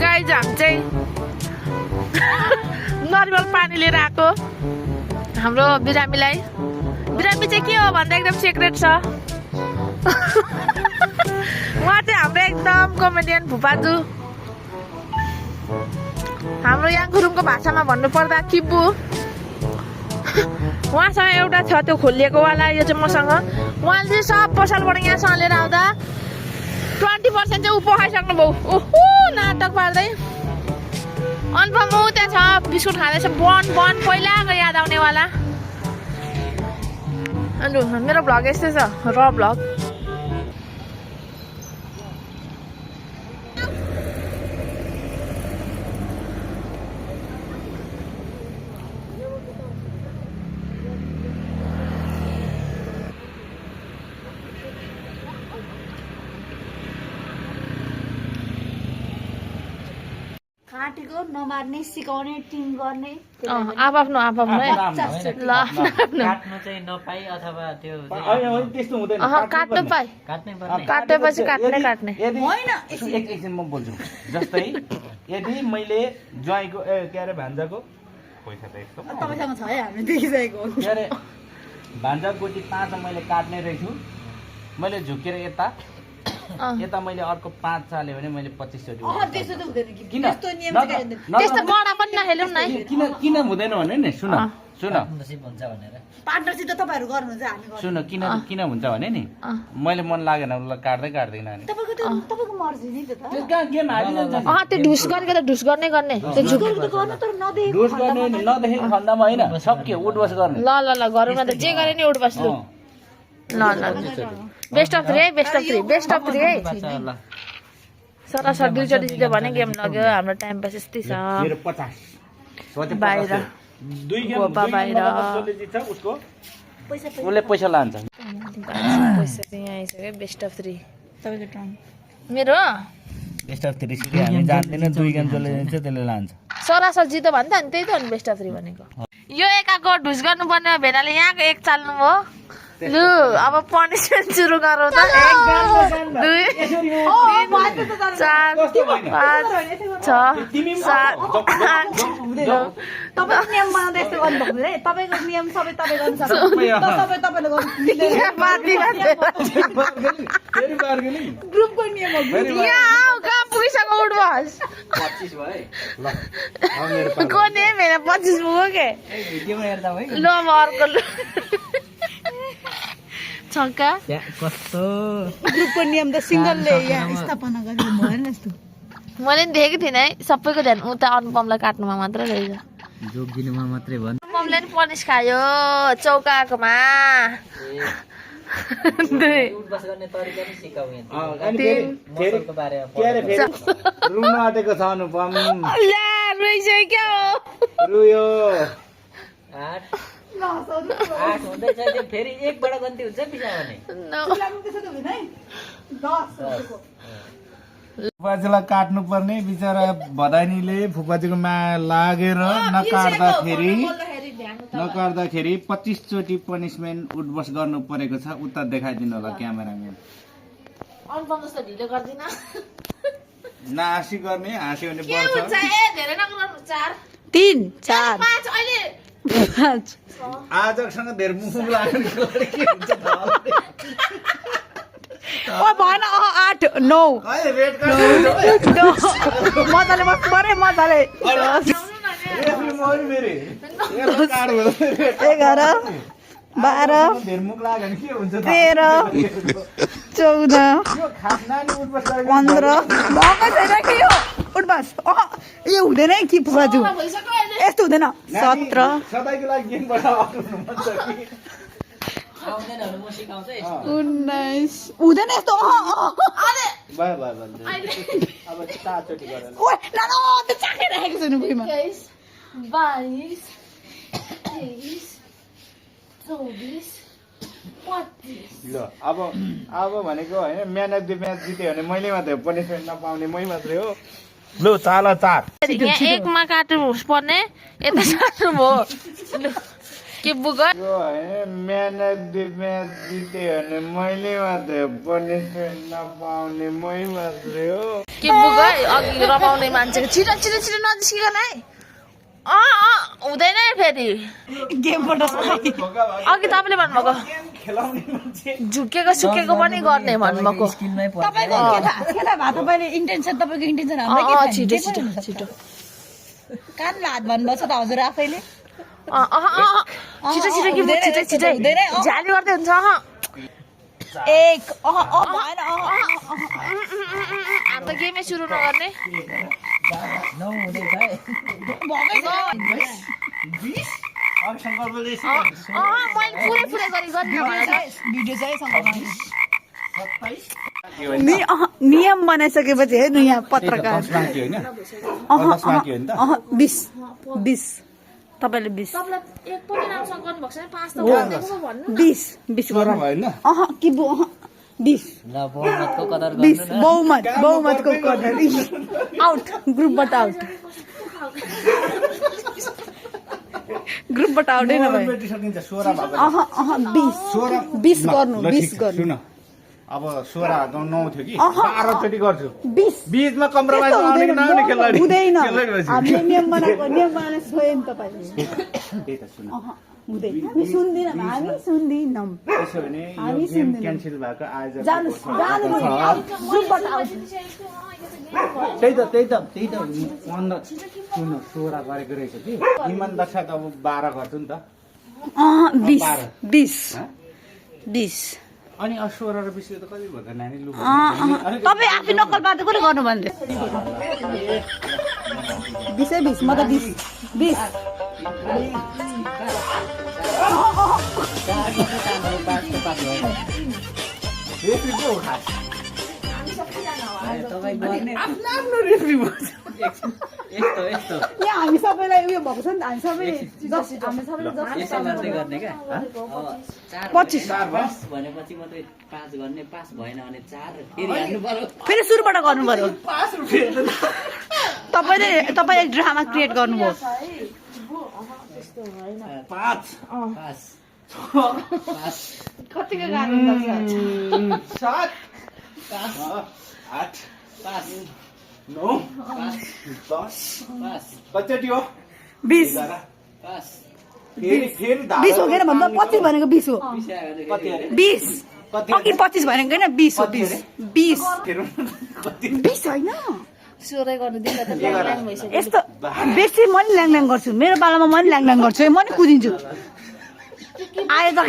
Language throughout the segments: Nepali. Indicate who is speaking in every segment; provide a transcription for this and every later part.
Speaker 1: गाइज हामी चाहिँ नरिवल पानी लिएर आएको हाम्रो बिरामीलाई। बिरामी चाहिँ के हो भन्दा एकदम सिक्रेट छ। उहाँ चाहिँ हाम्रो एकदम कमेडियन फुपाजु। हाम्रो यहाँ गुरुङको भाषामा भन्नुपर्दा किब्बु। उहाँसँग एउटा छ त्यो खोलिएको वाला, यो चाहिँ मसँग। उहाँले चाहिँ सब पसलबाट यहाँसँग लिएर आउँदा 20% चाहिँ ऊ पखाइसक्नु भयो। ओहो नाटक पार्दै। अनुपम ऊ त्यहाँ छ बिस्कुट खाँदैछ। बन पहिलाको याद आउनेवाला। अनि मेरो भ्लग यस्तै छ, र भ्लग।
Speaker 2: काटेको नमार्ने सिकाउने टिम गर्ने
Speaker 1: आफ्नो है। ल
Speaker 3: काट्नु चाहिँ नपाई अथवा त्यो
Speaker 4: त्यस्तो हुँदैन।
Speaker 1: काट्नु पाए काटेपछि काट्ने
Speaker 2: होइन।
Speaker 4: एकछिन म बोल्छु। जस्तै यदि मैले ज्वाइँको के अरे भान्जाको पैसा त यस्तो
Speaker 2: तपाईँसँग छ है, हामीले देखिसकेको हो।
Speaker 4: के अरे भान्जा गोटी 5 मैले काट्ने रहेछु। मैले झुकेर यता मैले अर्को 5 चाल्यो भने मैले 25 चोटि।
Speaker 2: त्यस्तो त हुँदैन कि।
Speaker 4: किन
Speaker 2: त्यस्तो नियम चाहिँ
Speaker 1: त्यस्तो बडा पनि नखेलौँ न।
Speaker 4: किन हुँदैन भने नि सुन
Speaker 3: पार्टनरसिप हुन्छ भनेर।
Speaker 2: पार्टनरसिप त तपाईँहरू गर्नुहुन्छ, हामी गर्छौँ।
Speaker 4: सुन किन हुन्छ भने नि मैले मन लागेन उसलाई काट्दैन नि।
Speaker 2: तपाईँको मर्जी नि त।
Speaker 4: त्यो कहाँ गेम हालिन्छ।
Speaker 1: त्यो ढुस गरेको त ढुस गर्ने त्यो झुक
Speaker 2: गर्नु तर नदेखेको
Speaker 4: डोज गर्ने नदेखेको खण्डमा होइन, सक्यो उठबस गर्ने।
Speaker 1: ल गरौँ न त। जे गरे नि उठ बस्नु। ल बेस्ट अफ 3 है। सरासर 2 चोटि जित्यो भने गेम लाग्यो। हाम्रो टाइम पास यस्तै छ।
Speaker 4: मेरो 50
Speaker 1: बाहिर बाहिर
Speaker 4: उसले पैसा लान्छ।
Speaker 1: पैसा चाहिँ यहाँ आइसक्यो। बेस्ट अफ 3
Speaker 2: तपाईँको टर्न।
Speaker 1: मेरो
Speaker 4: बेस्ट अफ 3 सिधै हामी जान्दैन। 2 गेम जसले जित्छ त्यसले लान्छ।
Speaker 1: सरासर जित्यो भने त अनि त्यही त हो नि बेस्ट अफ 3 भनेको। यो एकाको ढुस गर्नुपर्ने भेनाले यहाँको 1 चाल्नु भयो। लु अब पनिसमेन्ट सुरु गरौँ त। 1 2 3 4 5 6 7 8
Speaker 2: तपाईँको नियम बनाउँदा यस्तो गर्नु भएको है। तपाईँको नियम सबै तपाईँ गर्नु सक्नुहुन्छ। तपाईँले गर्नु ग्रुपको नियम हो।
Speaker 1: यहाँ कहाँ पुगिसक्यो उठ बस।
Speaker 4: 25 भयो ल।
Speaker 1: को नि मेरो 25 पुग्यो के।
Speaker 3: भिडियोमा हेर्दा भयो
Speaker 1: ल म अर्को लु छक्का।
Speaker 3: कस्तो
Speaker 2: ग्रुपको नियम त सिङ्गलले यहाँ स्थापना गर्नु भएन यस्तो।
Speaker 1: मैले नि देखेको थिइनँ है। सबैको ध्यान उता अनुपमलाई काट्नुमा मात्रै रहेछ।
Speaker 3: जोगिनुमा मात्रै भन्।
Speaker 1: अनुपमले नि पनिस खायो चौकाकोमा।
Speaker 3: उठबस गर्ने तरिका नि सिकाउ यहाँ।
Speaker 4: रुन आँटेको छ अनुपम।
Speaker 1: ला रोइसक्यो।
Speaker 4: रुयो
Speaker 3: 8 हुँदैछ। त्यो फेरि 1 बाट गन्ती हुन्छ पिछा भने।
Speaker 4: फुपाजीलाई काट्नु पर्ने बिचरा भदानीले फुपाजीको माया लागेर नकाट्दाखेरि 25 चोटि पनिसमेन्ट उठबस गर्नु परेको छ। उता देखाइदिनु होला क्यामेराम्यान।
Speaker 1: अनुपम जस्तो ढिलो गर्दिन।
Speaker 4: नहाँसी गर्ने, हाँस्यो भने
Speaker 1: के हुन्छ
Speaker 4: बढ्छ।
Speaker 1: ए धेरै नगर्नु। 4
Speaker 2: 3 4
Speaker 1: 5 अहिले
Speaker 2: 5
Speaker 4: आजसँग धेरै मुख लाग्ने के हुन्छ थाहा छैन।
Speaker 2: ओ भएन। 8 9
Speaker 4: अहिले रेड कार्ड
Speaker 2: मजाले बस्नु पऱ्यो। मजाले
Speaker 4: 11
Speaker 2: 12
Speaker 4: धेरै मुख लाग्यो भने के हुन्छ
Speaker 2: 13 14
Speaker 4: खास नानी उठबस
Speaker 2: 15 भएको छैन कि यो उठबस। यो हुँदैन है कि फुपाजु, यस्तो हुँदैन। 17
Speaker 4: सधैँको लागि गेमबाट आउनु मन छ कि
Speaker 3: आउँदैन भने म सिकाउँछु है।
Speaker 2: 19 हुँदैन यस्तो।
Speaker 4: भयो अब 4 चोटि गरेर
Speaker 2: ओए ल त्यो चाखिराखेको छैन भुइँमा।
Speaker 1: 21 22 23 24 25
Speaker 4: ल अब भनेको होइन म्यान अफ द म्याच जित्यो भने मैले मात्रै हो। पनिसमेन्ट नपाउने मै मात्रै हो। लु चाल 4
Speaker 1: यहाँ 1 मा काट्नु पर्ने। यता सार्नु भयो। के बुगर
Speaker 5: म्यान अफ द म्याच जित्यो भने मैले मात्रै पनिसमेन्ट नपाउने मै मात्रै हो
Speaker 1: के बुगर अघि रमाउने मान्छेको छिटो छिटो छिटो नजिस्किकन है हुँदैन है फेरि
Speaker 2: गेमबाट
Speaker 1: अघि तपाईँले भन्नुभएको झुकेको सुकेको पनि गर्ने भन्नुभएको
Speaker 2: तपाईँको खेला भए तपाईँले इन्टेन्सन तपाईँको इन्टेन्सन हाम्रो के थियो?
Speaker 1: छिटो छिटो छिटो
Speaker 2: कानमा हात भन्नुभएको छ त हजुर आफैले
Speaker 1: छिटो छिटो कि छिटो छिटो झ्याली गर्दै हुन्छ
Speaker 2: एक भएन
Speaker 1: हामी त गेमै सुरु नगर्ने मैले पुरै पुरै गरी गर्ने
Speaker 2: भिडियो चाहिँ नियम बनाइसकेपछि हेर्नु यहाँ पत्रकार
Speaker 4: 10 बाँकी होइन
Speaker 2: 20 तपाईँले 20
Speaker 1: तपाईँलाई एक पनि राम्रोसँग गर्नुभएको छैन 5 त भन्नु
Speaker 2: 20 गरौँ
Speaker 4: भएन
Speaker 2: कि 20
Speaker 3: ल बहुमतको कदर
Speaker 2: 20 बहुमतको कदर आउट ग्रुपबाट आउट ग्रुपबाट आउट नै नभए
Speaker 4: 20
Speaker 2: गर्नु 20 गर्नु
Speaker 4: सुन अब 16 9 थियो कि 12 चोटि गर्छु 20 मा कम्प्रोमाइज आउने कि नआउने खेलाडी
Speaker 2: हुँदैन हामीले नियम बनाउने स्वयं तपाईले
Speaker 4: त्यही त सुन
Speaker 2: हुँदैन हामी सुन्दिनौँ
Speaker 4: त्यसो भने यो गेम क्यान्सल भएको आज
Speaker 2: जानु ग्रुपबाट आउट
Speaker 4: त्यही त 15 सुन 16 गरेको रहेछ कि इमानदार साथ अब 12 गर्छु नि त
Speaker 2: 20
Speaker 4: अनि 16 र 20 त कति भयो त नानी लु
Speaker 2: तपाईँ आफै नक्कल पार्दै कसले गर्नु भन्दै 20 म त 20
Speaker 4: आफ्नो रेफ्री यस्तो
Speaker 2: यहाँ हामी सबैलाई उयो भएको छ नि त हामी सबैले
Speaker 3: यसो गर्दै गर्ने क्या
Speaker 2: 25
Speaker 3: भनेपछि मात्रै 5 गर्ने पास भएन भने 4 फेरि हाल्नु पर्यो
Speaker 2: फेरि सुरुबाट गर्नु पर्यो तपाईँ एक ड्रामा क्रिएट गर्नुभयो
Speaker 4: 5
Speaker 3: पास
Speaker 2: कतिको गाह्रो हुन्छ
Speaker 4: 7 8
Speaker 3: पास
Speaker 4: 9 10
Speaker 3: पास
Speaker 4: कति हो
Speaker 2: 20
Speaker 3: पास
Speaker 4: फेरि
Speaker 2: 20 हो किन भन्दा 25 भनेको 20 हो
Speaker 4: कति अरे
Speaker 2: 20 अघि 25 भनेको होइन 20 हो 20 20 होइन
Speaker 1: सोरै गर्नु दिँदा त ल्याङ भइसक्यो
Speaker 2: यस्तो बेसी म नि ल्याङ गर्छु मेरो पालामा म नि ल्याङ गर्छु म नि कुदिन्छु आयो त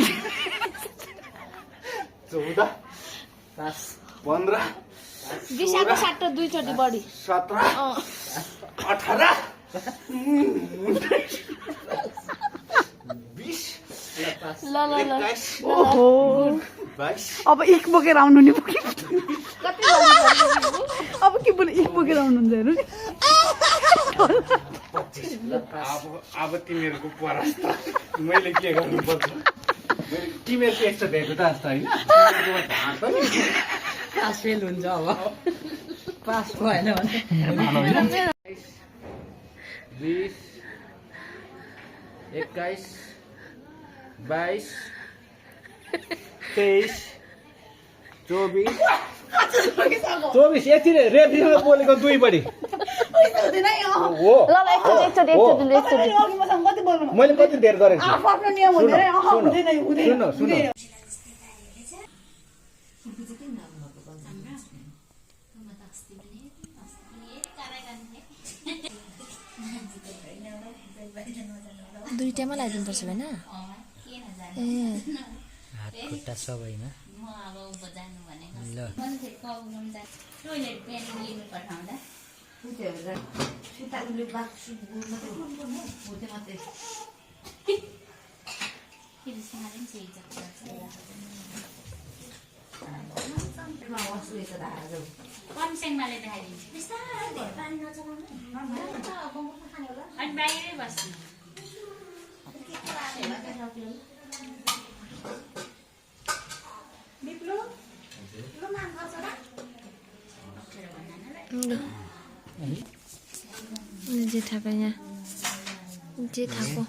Speaker 5: 14
Speaker 3: पास
Speaker 5: 15
Speaker 1: विशाको साट्टो दुईचोटि बढी
Speaker 5: 17 18 20
Speaker 1: ल
Speaker 2: ओहो
Speaker 5: 22
Speaker 2: अब एक बोकेर आउनु नि अब के बोले एक बोकेर आउनुहुन्छ हेर्नु नि
Speaker 5: अब तिमीहरूको परास्त मैले के गर्नु पर्छ
Speaker 4: तिमीहरूको यस्तो भएको त जस्तो होइन
Speaker 3: पास फेल हुन्छ अब पास भएन भने
Speaker 4: 20 21 22 23 24 यति रेफ्रीसँग बोलेको 2 बढी हो
Speaker 1: ल एकचोटि
Speaker 2: अघि मसँग कति बोल्नु
Speaker 4: मैले कति धेर गरेको छु
Speaker 2: आफ्नो नियम हुँदैन हुँदैन
Speaker 4: सुन
Speaker 1: दुईटामा लगाइदिनु पर्छ होइन
Speaker 3: हात खुट्टा सबैमा ल
Speaker 6: अनि बाहिरै बस्नु
Speaker 1: जेठाको यहाँ जेठाको